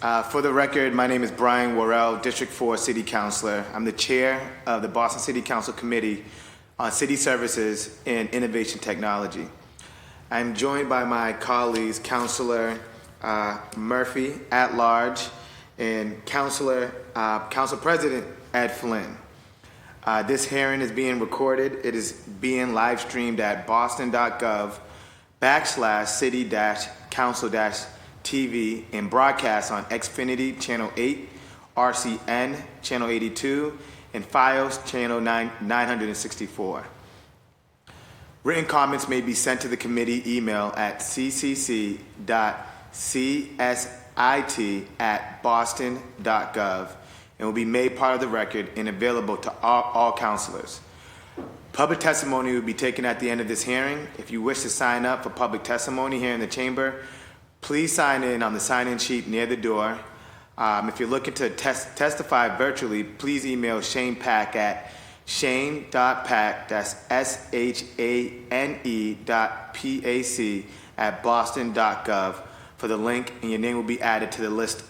For the record, my name is Brian Worrell, District 4 City Councilor. I'm the chair of the Boston City Council Committee on City Services and Innovation Technology. I'm joined by my colleagues, Councilor Murphy at large and Council President Ed Flynn. This hearing is being recorded. It is being live streamed at boston.gov/city-council-TV and broadcast on Xfinity Channel 8, RCN Channel 82, and FiOS Channel 964. Written comments may be sent to the committee email at ccc.csit@boston.gov and will be made part of the record and available to all councilors. Public testimony will be taken at the end of this hearing. If you wish to sign up for public testimony here in the chamber, please sign in on the sign-in sheet near the door. If you're looking to testify virtually, please email Shane Pack at shane.pack, that's shane.pac@boston.gov for the link, and your name will be added to the list.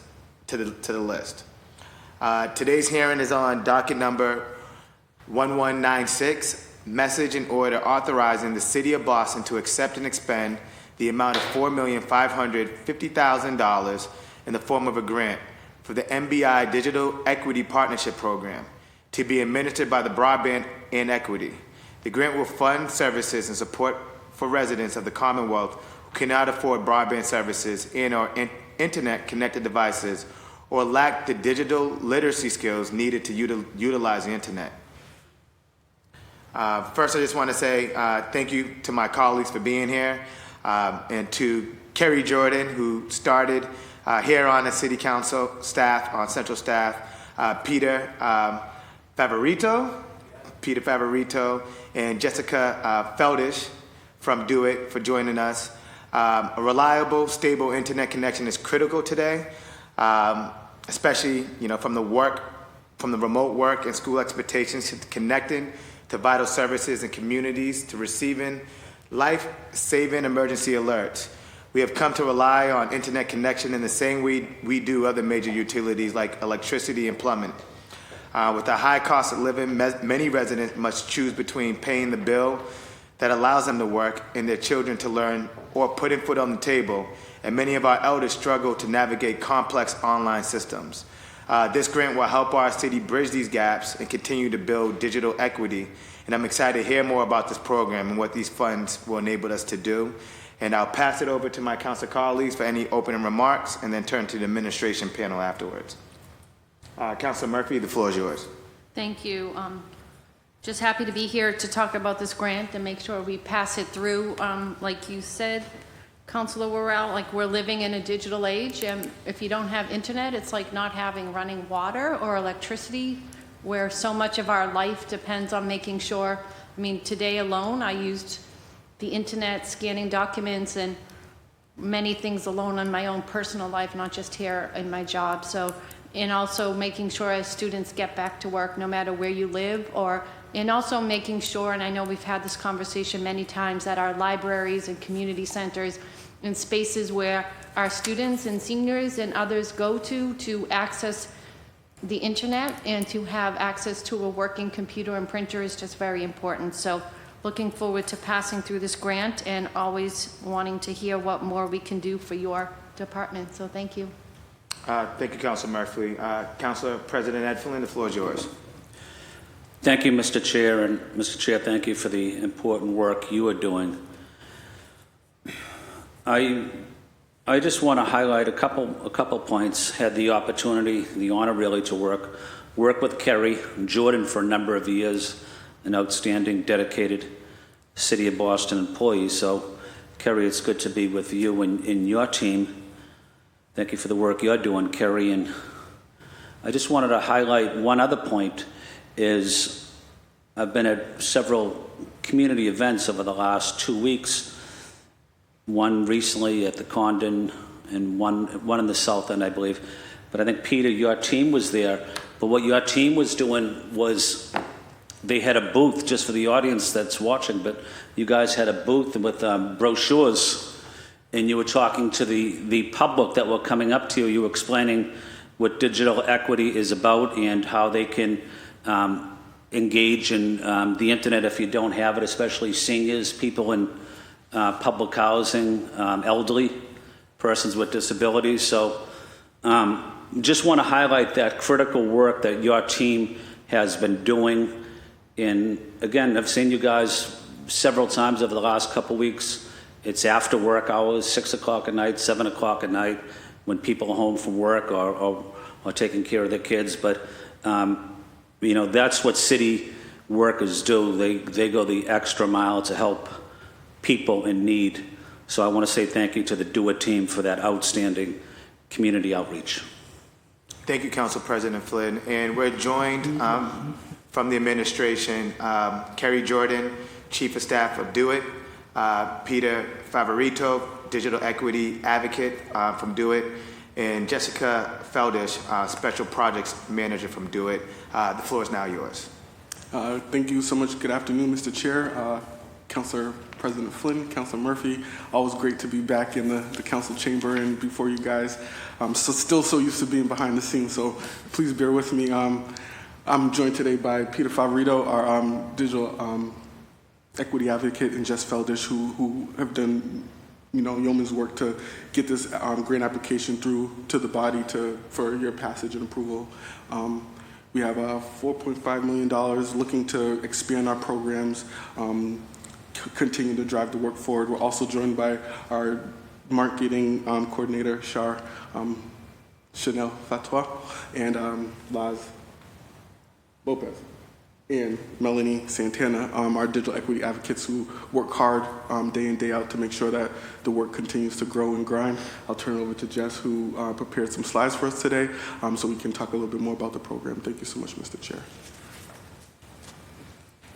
Today's hearing is on docket number 1196, message and order authorizing the City of Boston to accept and expend the amount of $4,550,000 in the form of a grant for the MBI Digital Equity Partnership Program to be administered by the Broadband and Equity. The grant will fund services and support for residents of the Commonwealth who cannot afford broadband services and/or internet-connected devices or lack the digital literacy skills needed to utilize the internet. First, I just want to say thank you to my colleagues for being here, and to Kerry Jordan, who started here on the City Council staff, on Central staff, Peter Favorito, and Jessica Feldish from Do It for joining us. A reliable, stable internet connection is critical today, especially from the remote work and school expectations to connecting to vital services and communities to receiving life-saving emergency alerts. We have come to rely on internet connection in the same way we do other major utilities like electricity and plumbing. With the high cost of living, many residents must choose between paying the bill that allows them to work and their children to learn or putting food on the table, and many of our elders struggle to navigate complex online systems. This grant will help our city bridge these gaps and continue to build digital equity, and I'm excited to hear more about this program and what these funds will enable us to do. And I'll pass it over to my council colleagues for any opening remarks and then turn to the administration panel afterwards. Councilor Murphy, the floor is yours. Thank you. Just happy to be here to talk about this grant and make sure we pass it through. Like you said, Councilor Worrell, like we're living in a digital age, and if you don't have internet, it's like not having running water or electricity, where so much of our life depends on making sure. I mean, today alone, I used the internet, scanning documents, and many things alone in my own personal life, not just here in my job. So, and also making sure as students get back to work, no matter where you live, and also making sure, and I know we've had this conversation many times, that our libraries and community centers and spaces where our students and seniors and others go to access the internet and to have access to a working computer and printer is just very important. So looking forward to passing through this grant and always wanting to hear what more we can do for your department. So thank you. Thank you, Councilor Murphy. Councilor President Ed Flynn, the floor is yours. Thank you, Mr. Chair, and Mr. Chair, thank you for the important work you are doing. I just want to highlight a couple points. Had the opportunity, the honor really, to work with Kerry Jordan for a number of years, an outstanding, dedicated City of Boston employee. So, Kerry, it's good to be with you and your team. Thank you for the work you're doing, Kerry. And I just wanted to highlight one other point. Is I've been at several community events over the last 2 weeks. One recently at the Condon and one in the South End, I believe. But I think, Peter, your team was there. But what your team was doing was they had a booth, just for the audience that's watching, but you guys had a booth with brochures and you were talking to the public that were coming up to you. You were explaining what digital equity is about and how they can engage in the internet if you don't have it, especially seniors, people in public housing, elderly, persons with disabilities. So just want to highlight that critical work that your team has been doing. And again, I've seen you guys several times over the last couple weeks. It's after work hours, 6 o'clock at night, 7 o'clock at night, when people are home from work or taking care of their kids. But you know, that's what city workers do. They go the extra mile to help people in need. So I want to say thank you to the Do It team for that outstanding community outreach. Thank you, Council President Flynn. And we're joined from the administration, Kerry Jordan, Chief of Staff of Do It, Peter Favorito, Digital Equity Advocate from Do It, and Jessica Feldish, Special Projects Manager from Do It. The floor is now yours. Thank you so much. Good afternoon, Mr. Chair, Councilor President Flynn, Councilor Murphy. Always great to be back in the council chamber and before you guys. I'm still so used to being behind the scenes, so please bear with me. I'm joined today by Peter Favorito, our digital equity advocate, and Jess Feldish, who have done yeoman's work to get this grant application through to the body for your passage and approval. We have $4.5 million looking to expand our programs, continue to drive the work forward. We're also joined by our marketing coordinator, Chanel Fatois, and Laz Lopez, and Melanie Santana, our digital equity advocates who work hard day in, day out to make sure that the work continues to grow and grind. I'll turn it over to Jess, who prepared some slides for us today, so we can talk a little bit more about the program. Thank you so much, Mr. Chair.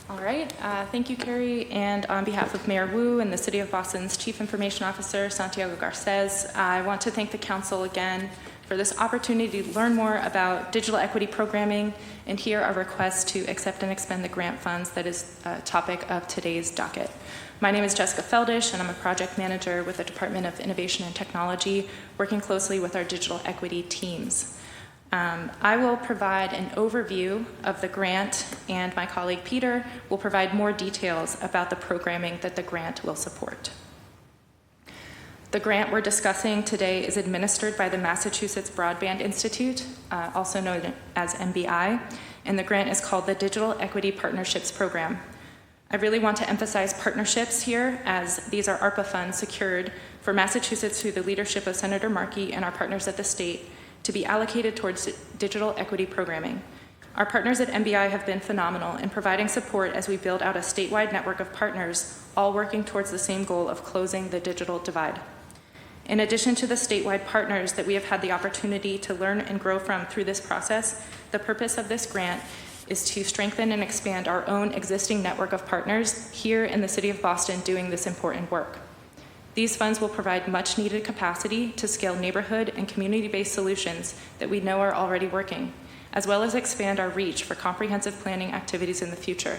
All right, thank you, Kerry. And on behalf of Mayor Wu and the City of Boston's Chief Information Officer, Santiago Garces, I want to thank the Council again for this opportunity to learn more about digital equity programming and hear our request to accept and expend the grant funds that is a topic of today's docket. My name is Jessica Feldish, and I'm a project manager with the Department of Innovation and Technology, working closely with our digital equity teams. I will provide an overview of the grant, and my colleague Peter will provide more details about the programming that the grant will support. The grant we're discussing today is administered by the Massachusetts Broadband Institute, also known as MBI, and the grant is called the Digital Equity Partnerships Program. I really want to emphasize partnerships here, as these are ARPA funds secured for Massachusetts through the leadership of Senator Markey and our partners at the state to be allocated towards digital equity programming. Our partners at MBI have been phenomenal in providing support as we build out a statewide network of partners, all working towards the same goal of closing the digital divide. In addition to the statewide partners that we have had the opportunity to learn and grow from through this process, the purpose of this grant is to strengthen and expand our own existing network of partners here in the City of Boston doing this important work. These funds will provide much needed capacity to scale neighborhood and community-based solutions that we know are already working, as well as expand our reach for comprehensive planning activities in the future.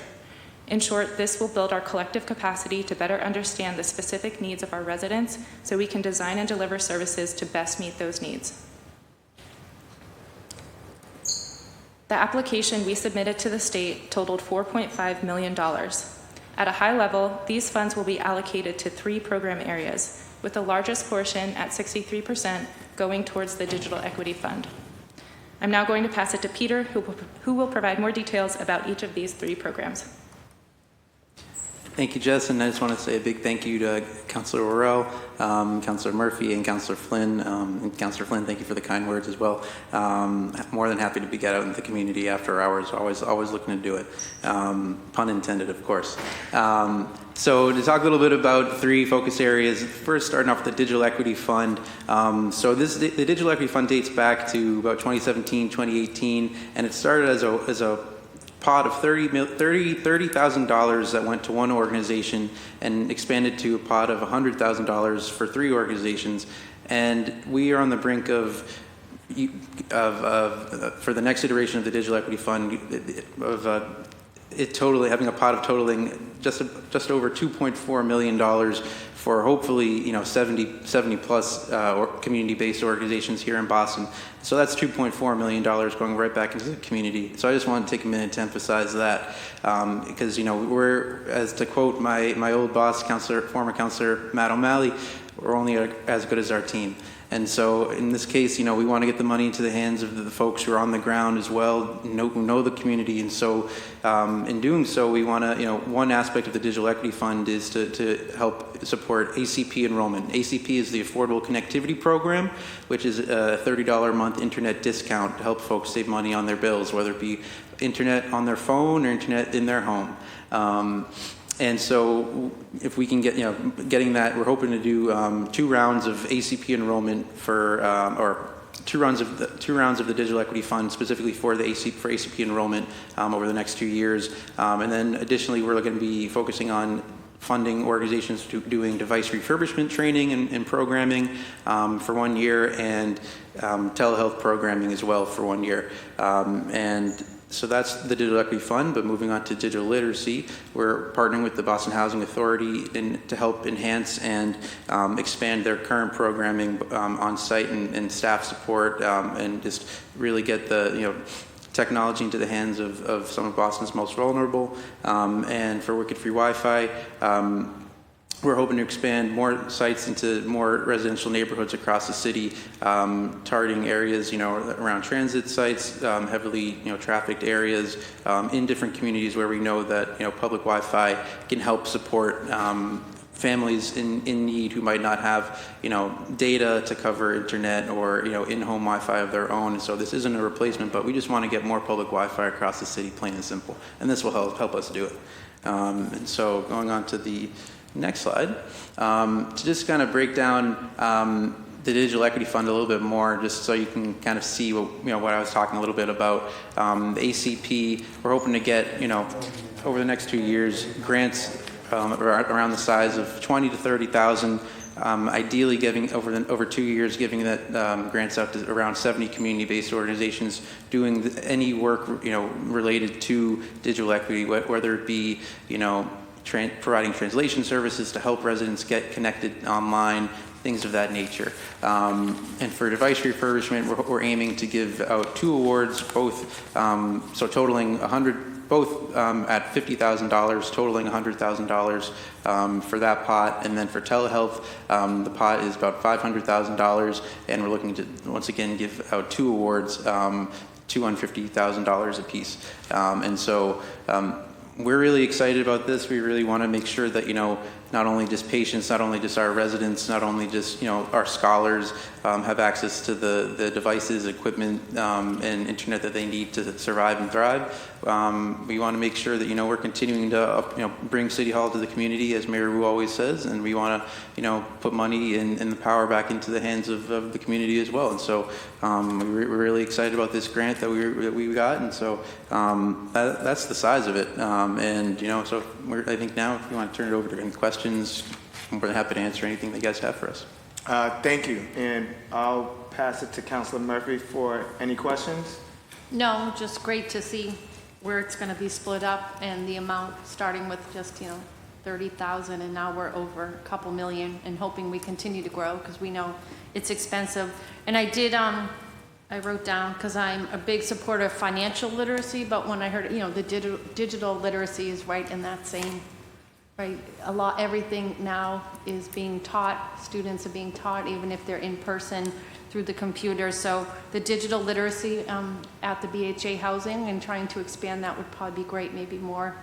In short, this will build our collective capacity to better understand the specific needs of our residents so we can design and deliver services to best meet those needs. The application we submitted to the state totaled $4.5 million. At a high level, these funds will be allocated to 3 program areas, with the largest portion at 63% going towards the Digital Equity Fund. I'm now going to pass it to Peter, who will provide more details about each of these 3 programs. Thank you, Jess, and I just want to say a big thank you to Councilor Worrell, Councilor Murphy, and Councilor Flynn. And Councilor Flynn, thank you for the kind words as well. More than happy to be get out in the community after hours. Always looking to do it. Pun intended, of course. So to talk a little bit about 3 focus areas, first starting off with the Digital Equity Fund. The Digital Equity Fund dates back to about 2017, 2018, and it started as a pot of $30,000 that went to one organization and expanded to a pot of $100,000 for 3 organizations. And we are on the brink of for the next iteration of the Digital Equity Fund, of having a pot of totaling just over $2.4 million for hopefully 70 plus community-based organizations here in Boston. So that's $2.4 million going right back into the community. So I just wanted to take a minute to emphasize that because we're, as to quote my old boss, former Councilor Matt O'Malley, we're only as good as our team. And so in this case, we want to get the money into the hands of the folks who are on the ground as well, who know the community. And so in doing so, we want to, one aspect of the Digital Equity Fund is to help support ACP enrollment. ACP is the Affordable Connectivity Program, which is a $30 a month internet discount to help folks save money on their bills, whether it be internet on their phone or internet in their home. And so if we can get, getting that, we're hoping to do 2 rounds of ACP enrollment for, or two rounds of the Digital Equity Fund specifically for ACP enrollment over the next 2 years. And then additionally, we're going to be focusing on funding organizations doing device refurbishment training and programming for 1 year, and telehealth programming as well for 1 year. And so that's the Digital Equity Fund. But moving on to digital literacy, we're partnering with the Boston Housing Authority to help enhance and expand their current programming on site and staff support, and just really get the technology into the hands of some of Boston's most vulnerable. And for Wicked Free Wi-Fi, we're hoping to expand more sites into more residential neighborhoods across the city, targeting areas, around transit sites, heavily, trafficked areas, in different communities where we know that, public Wi-Fi can help support families in need who might not have, data to cover internet or, in-home Wi-Fi of their own. So this isn't a replacement, but we just want to get more public Wi-Fi across the city, plain and simple. And this will help us do it. And so going on to the next slide, to just kind of break down the Digital Equity Fund a little bit more, just so you can kind of see what I was talking a little bit about. The ACP, we're hoping to get, over the next 2 years, grants around the size of 20 to 30,000. Ideally, giving over 2 years, giving that grants out to around 70 community-based organizations doing any work related to digital equity, whether it be providing translation services to help residents get connected online, things of that nature. And for device refurbishment, we're aiming to give out 2 awards, both so totaling both at $50,000, totaling $100,000 for that pot. And then for telehealth, the pot is about $500,000, and we're looking to once again give out 2 awards, $250,000 apiece. And so we're really excited about this. We really want to make sure that, not only just patients, not only just our residents, not only just, our scholars have access to the devices, equipment, and internet that they need to survive and thrive. We want to make sure that, we're continuing to, bring City Hall to the community, as Mayor Wu always says, and we want to, put money and the power back into the hands of the community as well. And so we're really excited about this grant that we got, and so that's the size of it. And, so I think now, if you want to turn it over to any questions, I'm more than happy to answer anything that you guys have for us. Thank you. And I'll pass it to Councilor Murphy for any questions. No, just great to see where it's going to be split up and the amount, starting with just, 30,000, and now we're over a couple million, and hoping we continue to grow because we know it's expensive. And I wrote down, because I'm a big supporter of financial literacy, but when I heard, the digital literacy is right in that same, right? Everything now is being taught, students are being taught, even if they're in person, through the computer. So the digital literacy at the BHA housing and trying to expand that would probably be great. Maybe more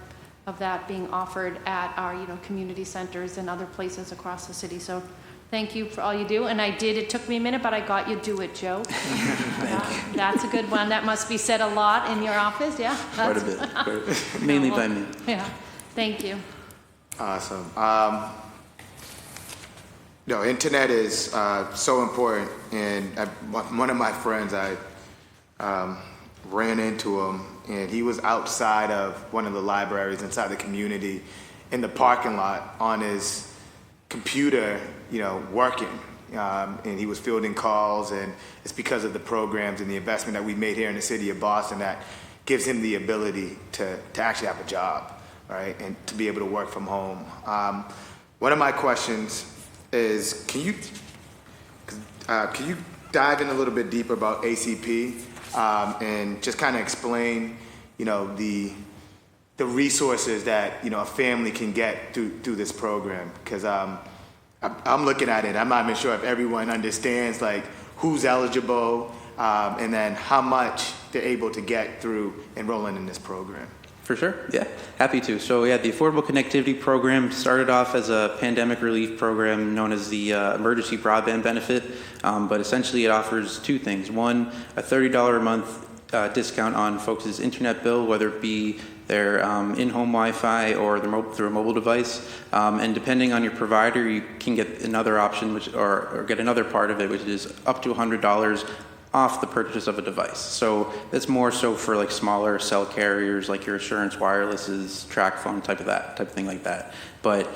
of that being offered at our, community centers and other places across the city. So thank you for all you do. And it took me a minute, but I got you Do It joke. That's a good one. That must be said a lot in your office, yeah? Quite a bit. Mainly by me. Yeah, thank you. Awesome. Internet is so important, and one of my friends, I ran into him, and he was outside of one of the libraries inside the community in the parking lot on his computer, working, and he was fielding calls, and it's because of the programs and the investment that we made here in the city of Boston that gives him the ability to actually have a job, right, and to be able to work from home. One of my questions is, can you dive in a little bit deeper about ACP and just kind of explain, the resources that a family can get through this program? Because I'm looking at it, I'm not even sure if everyone understands like who's eligible and then how much they're able to get through enrolling in this program. For sure, yeah, happy to. So yeah, the Affordable Connectivity Program started off as a pandemic relief program known as the Emergency Broadband Benefit, but essentially it offers two things. One, a $30 a month discount on folks' internet bill, whether it be their in-home Wi-Fi or through a mobile device, and depending on your provider, you can get another option, or get another part of it, which is up to $100 off the purchase of a device. So that's more so for like smaller cell carriers, like your Assurance Wirelesses, TracFone, type of thing like that. But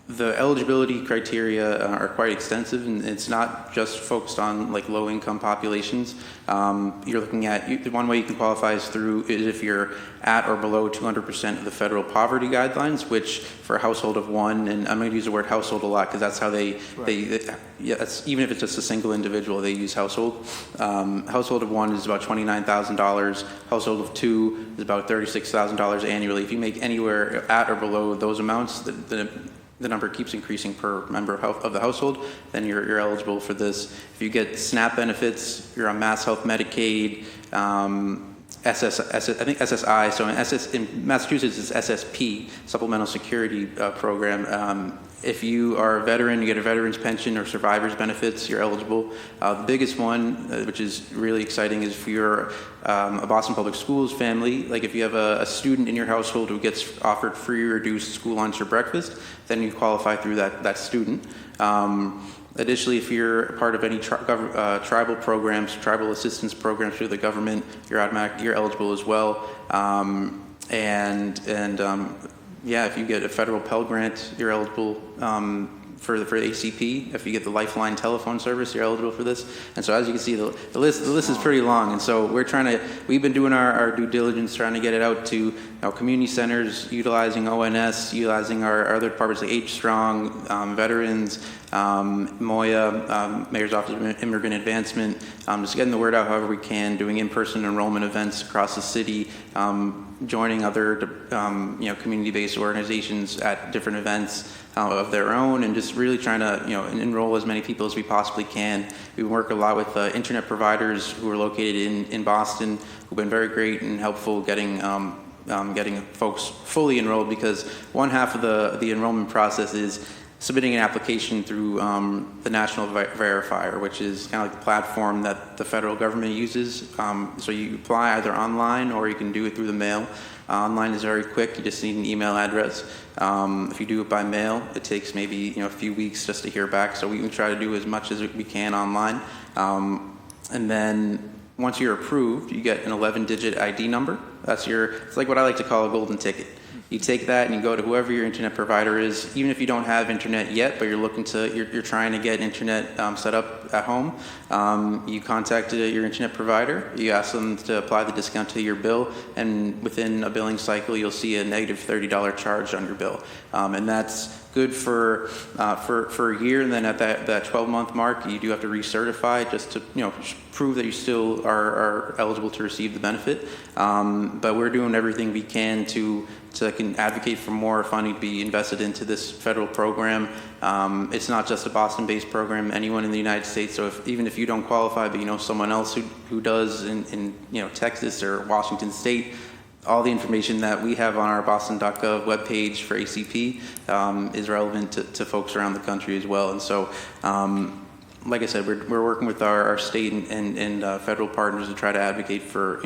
the eligibility criteria are quite extensive, and it's not just focused on like low-income populations. You're looking at, one way you can qualify is if you're at or below 200% of the federal poverty guidelines, which for a household of one, and I'm going to use the word household a lot because that's how that's, even if it's just a single individual, they use household. Household of one is about $29,000. Household of two is about $36,000 annually. If you make anywhere at or below those amounts, the number keeps increasing per member of the household, then you're eligible for this. If you get SNAP benefits, you're on Mass Health Medicaid, I think SSI, so in Massachusetts it's SSP, Supplemental Security Program. If you are a veteran, you get a veteran's pension or survivor's benefits, you're eligible. The biggest one, which is really exciting, is if you're a Boston Public Schools family, like if you have a student in your household who gets offered free or reduced school lunch or breakfast, then you qualify through that student. Additionally, if you're part of any tribal programs, tribal assistance programs through the government, you're eligible as well. Yeah, if you get a federal Pell Grant, you're eligible for ACP. If you get the Lifeline telephone service, you're eligible for this. And so as you can see, the list is pretty long. And so we've been doing our due diligence, trying to get it out to community centers, utilizing ONS, utilizing our other departments like H Strong, veterans, MOIA, Mayor's Office of Immigrant Advancement, just getting the word out however we can, doing in-person enrollment events across the city, joining other community-based organizations at different events of their own, and just really trying to enroll as many people as we possibly can. We work a lot with internet providers who are located in Boston, who've been very great and helpful getting folks fully enrolled, because one half of the enrollment process is submitting an application through the National Verifier, which is kind of like the platform that the federal government uses. So you apply either online or you can do it through the mail. Online is very quick. You just need an email address. If you do it by mail, it takes maybe a few weeks just to hear back. So we can try to do as much as we can online. And then once you're approved, you get an 11-digit ID number. It's like what I like to call a golden ticket. You take that and you go to whoever your internet provider is, even if you don't have internet yet, but you're trying to get internet set up at home. You contact your internet provider. You ask them to apply the discount to your bill, and within a billing cycle, you'll see a negative $30 charge on your bill, and that's good for a year. And then at that 12-month mark, you do have to recertify just to prove that you still are eligible to receive the benefit. But we're doing everything we can to advocate for more funding to be invested into this federal program. It's not just a Boston-based program. Anyone in the United States. So even if you don't qualify, but you know someone else who does in Texas or Washington State, all the information that we have on our boston.gov webpage for ACP is relevant to folks around the country as well. And so, like I said, we're working with our state and federal partners to try to advocate for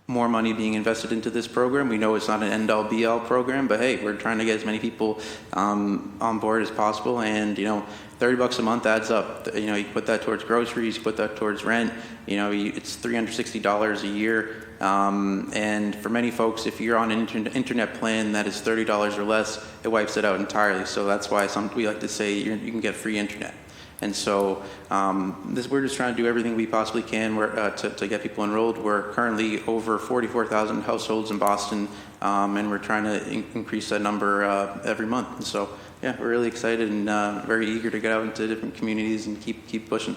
more money being invested into this program. We know it's not an end-all be-all program, but hey, we're trying to get as many people on board as possible. And $30 a month adds up. You put that towards groceries, you put that towards rent. It's $360 a year. And for many folks, if you're on an internet plan that is $30 or less, it wipes it out entirely. So that's why we like to say you can get free internet. And so we're just trying to do everything we possibly can to get people enrolled. We're currently over 44,000 households in Boston, and we're trying to increase that number every month. And so, yeah, we're really excited and very eager to get out into different communities and keep pushing.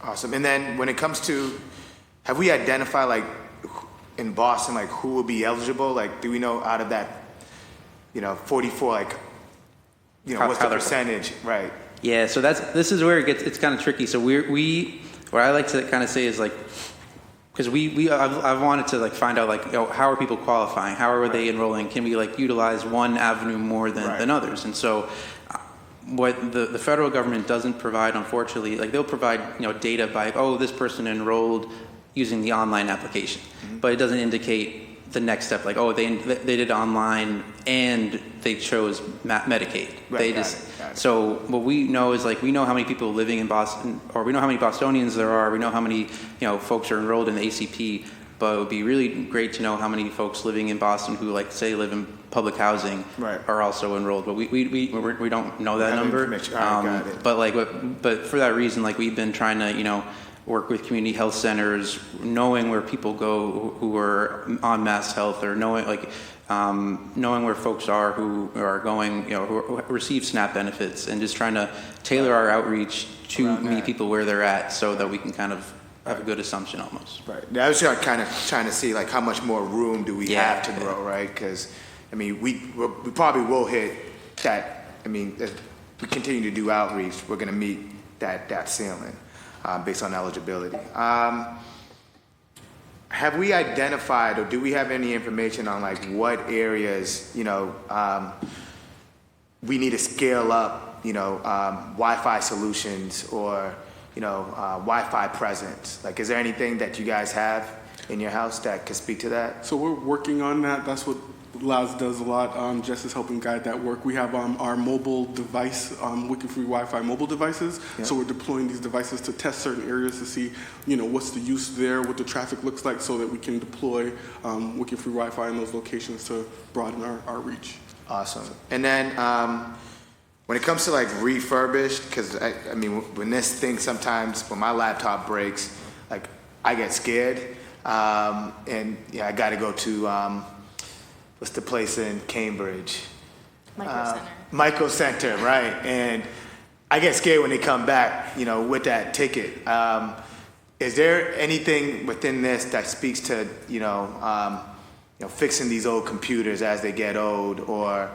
Awesome. And then when it comes to, have we identified like in Boston, like who will be eligible? Like, do we know out of that, 44, like, what's the percentage? Right. Yeah, so this is where it's kind of tricky. So what I like to kind of say is like, because I've wanted to like find out like, how are people qualifying? How are they enrolling? Can we like utilize one avenue more than others? And so what the federal government doesn't provide, unfortunately, like they'll provide data by this person enrolled using the online application, but it doesn't indicate the next step, like they did online and they chose Medicaid. So what we know is like we know how many people living in Boston, or we know how many Bostonians there are. We know how many folks are enrolled in the ACP. But it would be really great to know how many folks living in Boston who like say live in public housing are also enrolled. But we don't know that number. Got it. But for that reason, like we've been trying to work with community health centers, knowing where people go who are on Mass Health, or knowing where folks are who are going, who receive SNAP benefits, and just trying to tailor our outreach to meet people where they're at, so that we can kind of have a good assumption almost. Right. I was just kind of trying to see like how much more room do we have to grow, right? Because we probably will hit that. If we continue to do outreach, we're going to meet that ceiling. Based on eligibility. Have we identified, or do we have any information on like what areas, we need to scale up, Wi-Fi solutions or, Wi-Fi presence? Like, is there anything that you guys have in your house that could speak to that? So we're working on that. That's what LAS does a lot. Jess is helping guide that work. We have our mobile device, wicked-free Wi-Fi mobile devices. Yeah. So we're deploying these devices to test certain areas to see, what's the use there, what the traffic looks like, so that we can deploy wicked-free Wi-Fi in those locations to broaden our reach. Awesome. And then when it comes to like refurbished, because when this thing sometimes, when my laptop breaks, like I get scared, and I got to go to what's the place in Cambridge? Micro Center, right? And I get scared when they come back, with that ticket. Is there anything within this that speaks to, fixing these old computers as they get old, or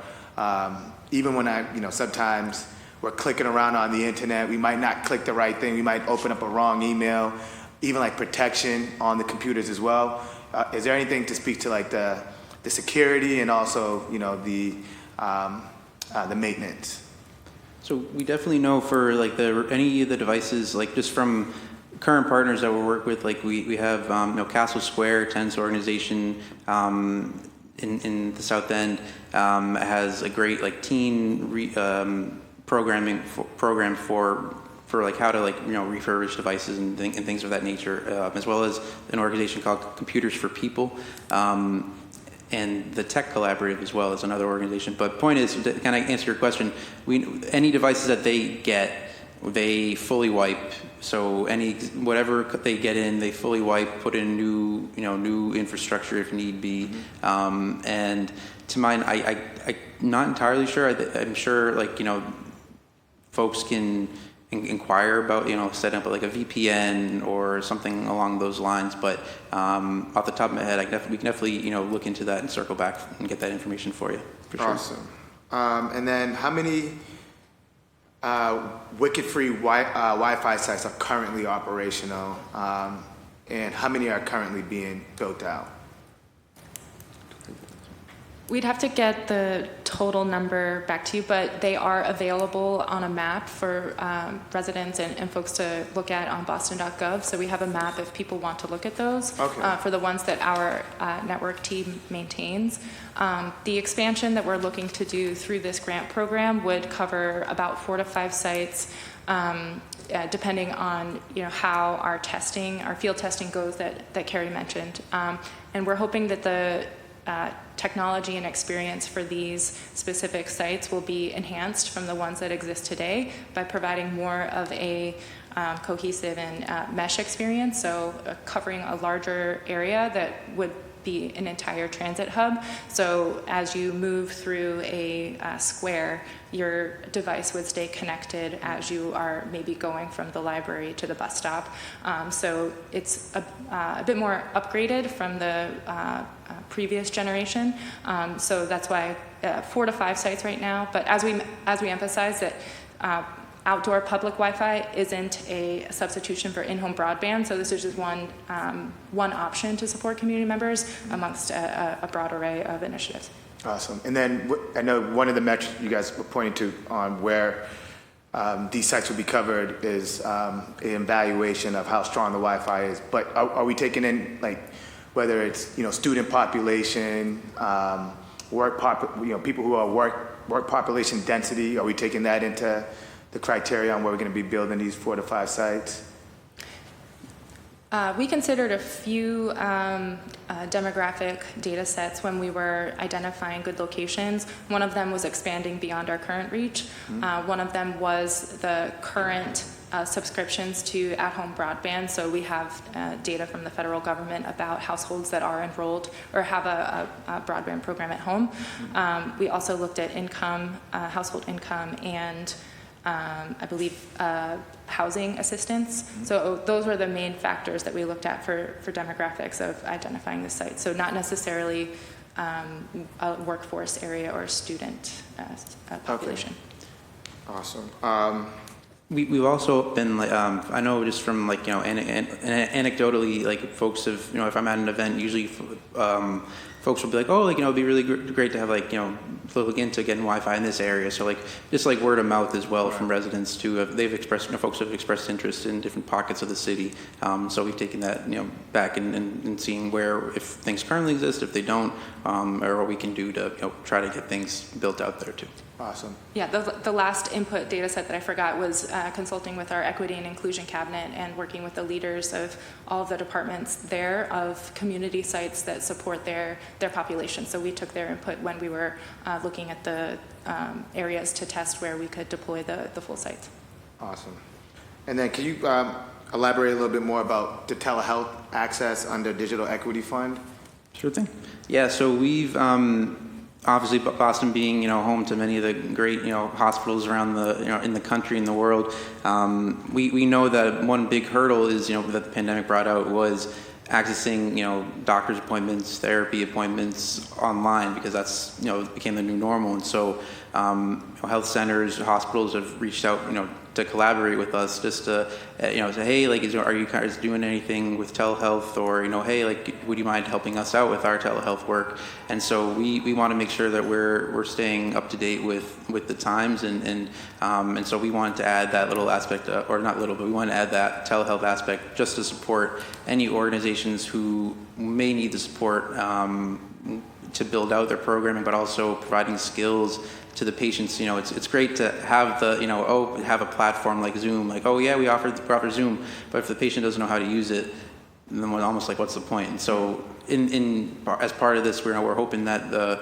even when sometimes we're clicking around on the internet, we might not click the right thing, we might open up a wrong email, even like protection on the computers as well. Is there anything to speak to like the security and also, the maintenance? So we definitely know for like any of the devices, like just from current partners that we work with, like we have Castle Square, Tense organization in the South End has a great like teen program for like how to like refurbish devices and things of that nature, as well as an organization called Computers for People. And the Tech Collaborative as well as another organization. But point is, can I answer your question? Any devices that they get, they fully wipe. So whatever they get in, they fully wipe, put in new infrastructure if need be. And to mine, I'm not entirely sure. I'm sure folks can inquire about setting up like a VPN or something along those lines, but off the top of my head, we can definitely look into that and circle back and get that information for you. For sure. Awesome. And then how many wicked-free Wi-Fi sites are currently operational, and how many are currently being built out? We'd have to get the total number back to you, but they are available on a map for residents and folks to look at on boston.gov. So we have a map if people want to look at those for the ones that our network team maintains. The expansion that we're looking to do through this grant program would cover about 4 to 5 sites, depending on how our field testing goes that Carrie mentioned. And we're hoping that technology and experience for these specific sites will be enhanced from the ones that exist today by providing more of a cohesive and mesh experience, so covering a larger area that would be an entire transit hub. So as you move through a square, your device would stay connected as you are maybe going from the library to the bus stop. So it's a bit more upgraded from the previous generation. So that's why 4 to 5 sites right now. But as we emphasize that outdoor public Wi-Fi isn't a substitution for in-home broadband, so this is just one option to support community members amongst a broad array of initiatives. Awesome. And then I know one of the metrics you guys were pointing to on where these sites will be covered is an evaluation of how strong the Wi-Fi is. But are we taking in, like, whether it's student population, people who are work population density? Are we taking that into the criteria on where we're going to be building these 4 to 5 sites? We considered a few demographic data sets when we were identifying good locations. One of them was expanding beyond our current reach. One of them was the current subscriptions to at-home broadband. So we have data from the federal government about households that are enrolled or have a broadband program at home. We also looked at income, household income, and I believe housing assistance. So those were the main factors that we looked at for demographics of identifying the site. So not necessarily a workforce area or student population. Okay. Awesome. We've also been, I know just from anecdotally, like folks have, if I'm at an event, usually folks will be like, oh, it'd be really great to have look into getting Wi-Fi in this area. So just word of mouth as well from residents too. They've expressed, folks have expressed interest in different pockets of the city. So we've taken that, back and seeing where, if things currently exist, if they don't, or what we can do to try to get things built out there too. Awesome. Yeah, the last input data set that I forgot was consulting with our equity and inclusion cabinet and working with the leaders of all of the departments there of community sites that support their population. So we took their input when we were looking at the areas to test where we could deploy the full sites. Awesome. And then can you elaborate a little bit more about the telehealth access under Digital Equity Fund? Sure thing. Yeah, so we've obviously Boston being home to many of the great hospitals around the in the country and the world, we know that one big hurdle is that the pandemic brought out was accessing doctor's appointments, therapy appointments online, because that's became the new normal. And so health centers, hospitals have reached out to collaborate with us just to say, hey, are you guys doing anything with telehealth, or hey, would you mind helping us out with our telehealth work? And so we want to make sure that we're staying up to date with the times, and so we wanted to add that little aspect, or not little, but we want to add that telehealth aspect just to support any organizations who may need the support to build out their programming, but also providing skills to the patients. It's great to have have a platform like Zoom, we offer Zoom, but if the patient doesn't know how to use it, then we're almost what's the point? And so as part of this, we're hoping that the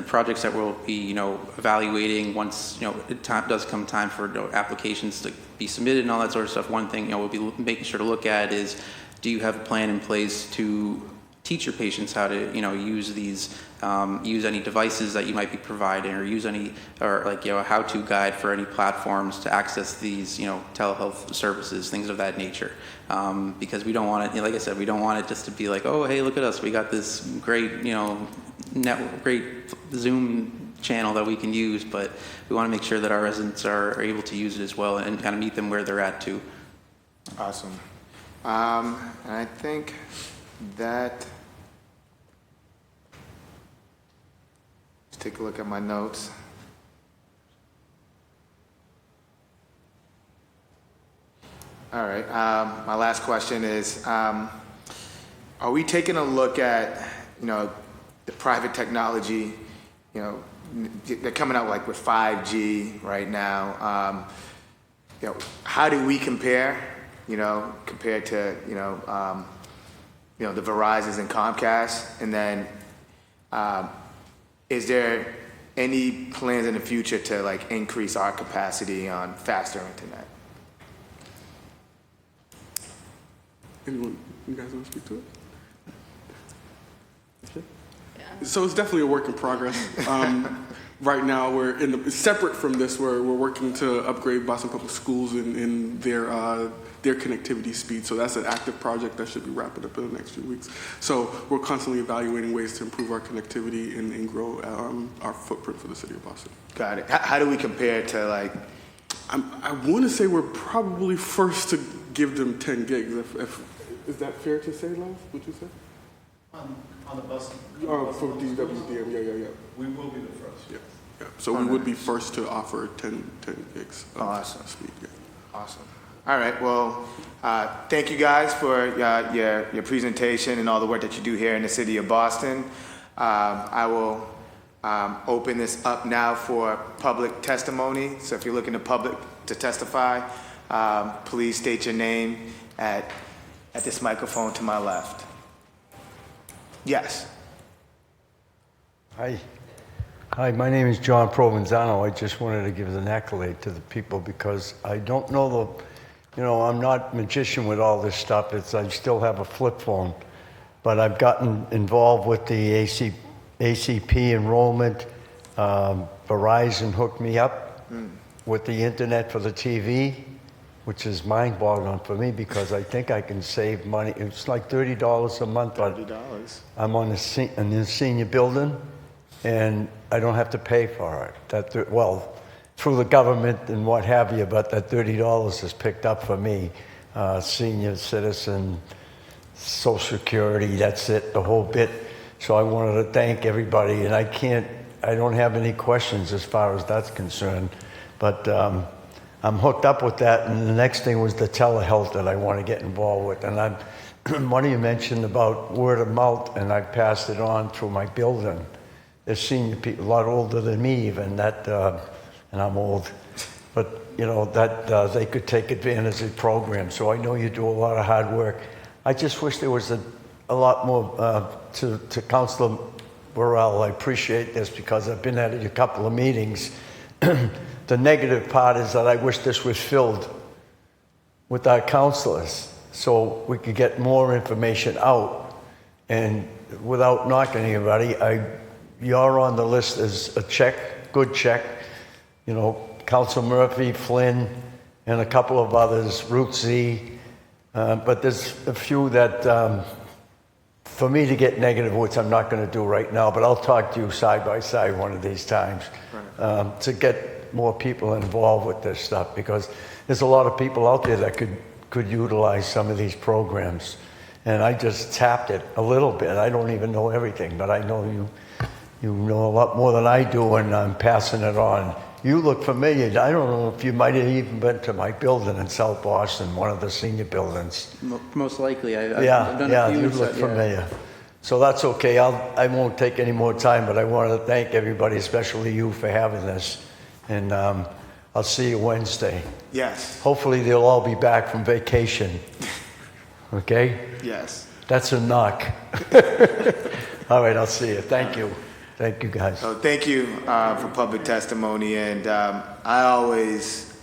projects that we'll be evaluating once it does come time for applications to be submitted and all that sort of stuff, one thing we'll be making sure to look at is, do you have a plan in place to teach your patients how to use these use any devices that you might be providing, or use any, or a how-to guide for any platforms to access these telehealth services, things of that nature, because we don't want it, like I said, we don't want it just to be oh, hey, look at us, we got this great great Zoom channel that we can use, but we want to make sure that our residents are able to use it as well and kind of meet them where they're at too. Awesome. And I think that, let's take a look at my notes. All right, my last question is, are we taking a look at, the private technology, they're coming out with 5G right now. How do we compare, compared to, the Verizons and Comcast? And then Is there any plans in the future to like increase our capacity on faster internet? Anyone, you guys want to speak to it? So it's definitely a work in progress. Right now, separate from this, we're working to upgrade Boston Public Schools in their connectivity speed. So that's an active project that should be wrapping up in the next few weeks. So we're constantly evaluating ways to improve our connectivity and grow our footprint for the city of Boston. Got it. How do we compare to like? I want to say we're probably first to give them 10 gigs. Is that fair to say, Love? Would you say? On the bus? For DWDM, yeah. We will be the first. Yeah. So we would be first to offer 10 gigs of Awesome. speed. Yeah. Awesome. All right. Well, thank you guys for your presentation and all the work that you do here in the city of Boston. I will open this up now for public testimony. So if you're looking to public to testify, please state your name at this microphone to my left. Yes. Hi, my name is John Provenzano. I just wanted to give an accolade to the people because I don't know I'm not a magician with all this stuff. I still have a flip phone, but I've gotten involved with the ACP enrollment. Verizon hooked me up with the internet for the TV, which is mind-boggling for me because I think I can save money. It's like $30 a month. $30. I'm on in the senior building, and I don't have to pay for it. Through the government and what have you, but that $30 is picked up for me. Senior citizen, Social Security, that's it, the whole bit. So I wanted to thank everybody, and I don't have any questions as far as that's concerned, but I'm hooked up with that, and the next thing was the telehealth that I want to get involved with. And one of you mentioned about word of mouth, and I passed it on through my building. There's senior people, a lot older than me even, and I'm old, but that they could take advantage of the program. So I know you do a lot of hard work. I just wish there was a lot more to Councilor Burrell. I appreciate this because I've been at a couple of meetings. The negative part is that I wish this was filled with our councilors so we could get more information out. And without knocking anybody, you're on the list as a good check. Council Murphy, Flynn, and a couple of others, Root Z. But there's a few that, for me to get negative, which I'm not going to do right now, but I'll talk to you side by side one of these times to get more people involved with this stuff because there's a lot of people out there that could utilize some of these programs. And I just tapped it a little bit. I don't even know everything, but I know you know a lot more than I do, and I'm passing it on. You look familiar. I don't know if you might have even been to my building in South Boston, one of the senior buildings. Most likely. I've done yeah, a few. you look familiar. So that's okay. I won't take any more time, but I wanted to thank everybody, especially you, for having this. And I'll see you Wednesday. Yes. Hopefully they'll all be back from vacation. Okay? Yes. That's a knock. All right, I'll see you. Thank you. Thank you, guys. So thank you for public testimony, and I always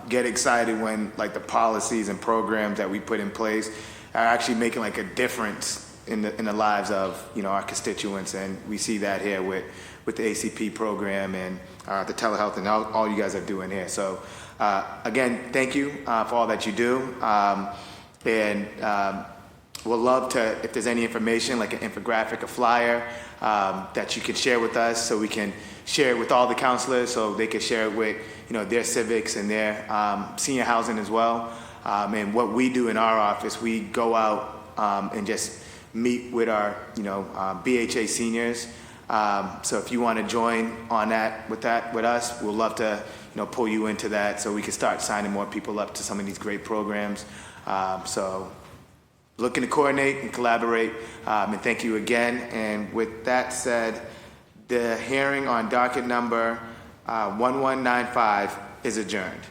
get excited when like the policies and programs that we put in place are actually making like a difference in the lives of our constituents, and we see that here with the ACP program and the telehealth and all you guys are doing here. So again, thank you for all that you do, and we'll love to, if there's any information like an infographic, a flyer, that you can share with us so we can share it with all the counselors so they can share it with their civics and their senior housing as well. And what we do in our office, we go out and just meet with our BHA seniors. So if you want to join on that with us, we'll love to pull you into that so we can start signing more people up to some of these great programs. So looking to coordinate and collaborate, and thank you again. And with that said, the hearing on docket number 1195 is adjourned.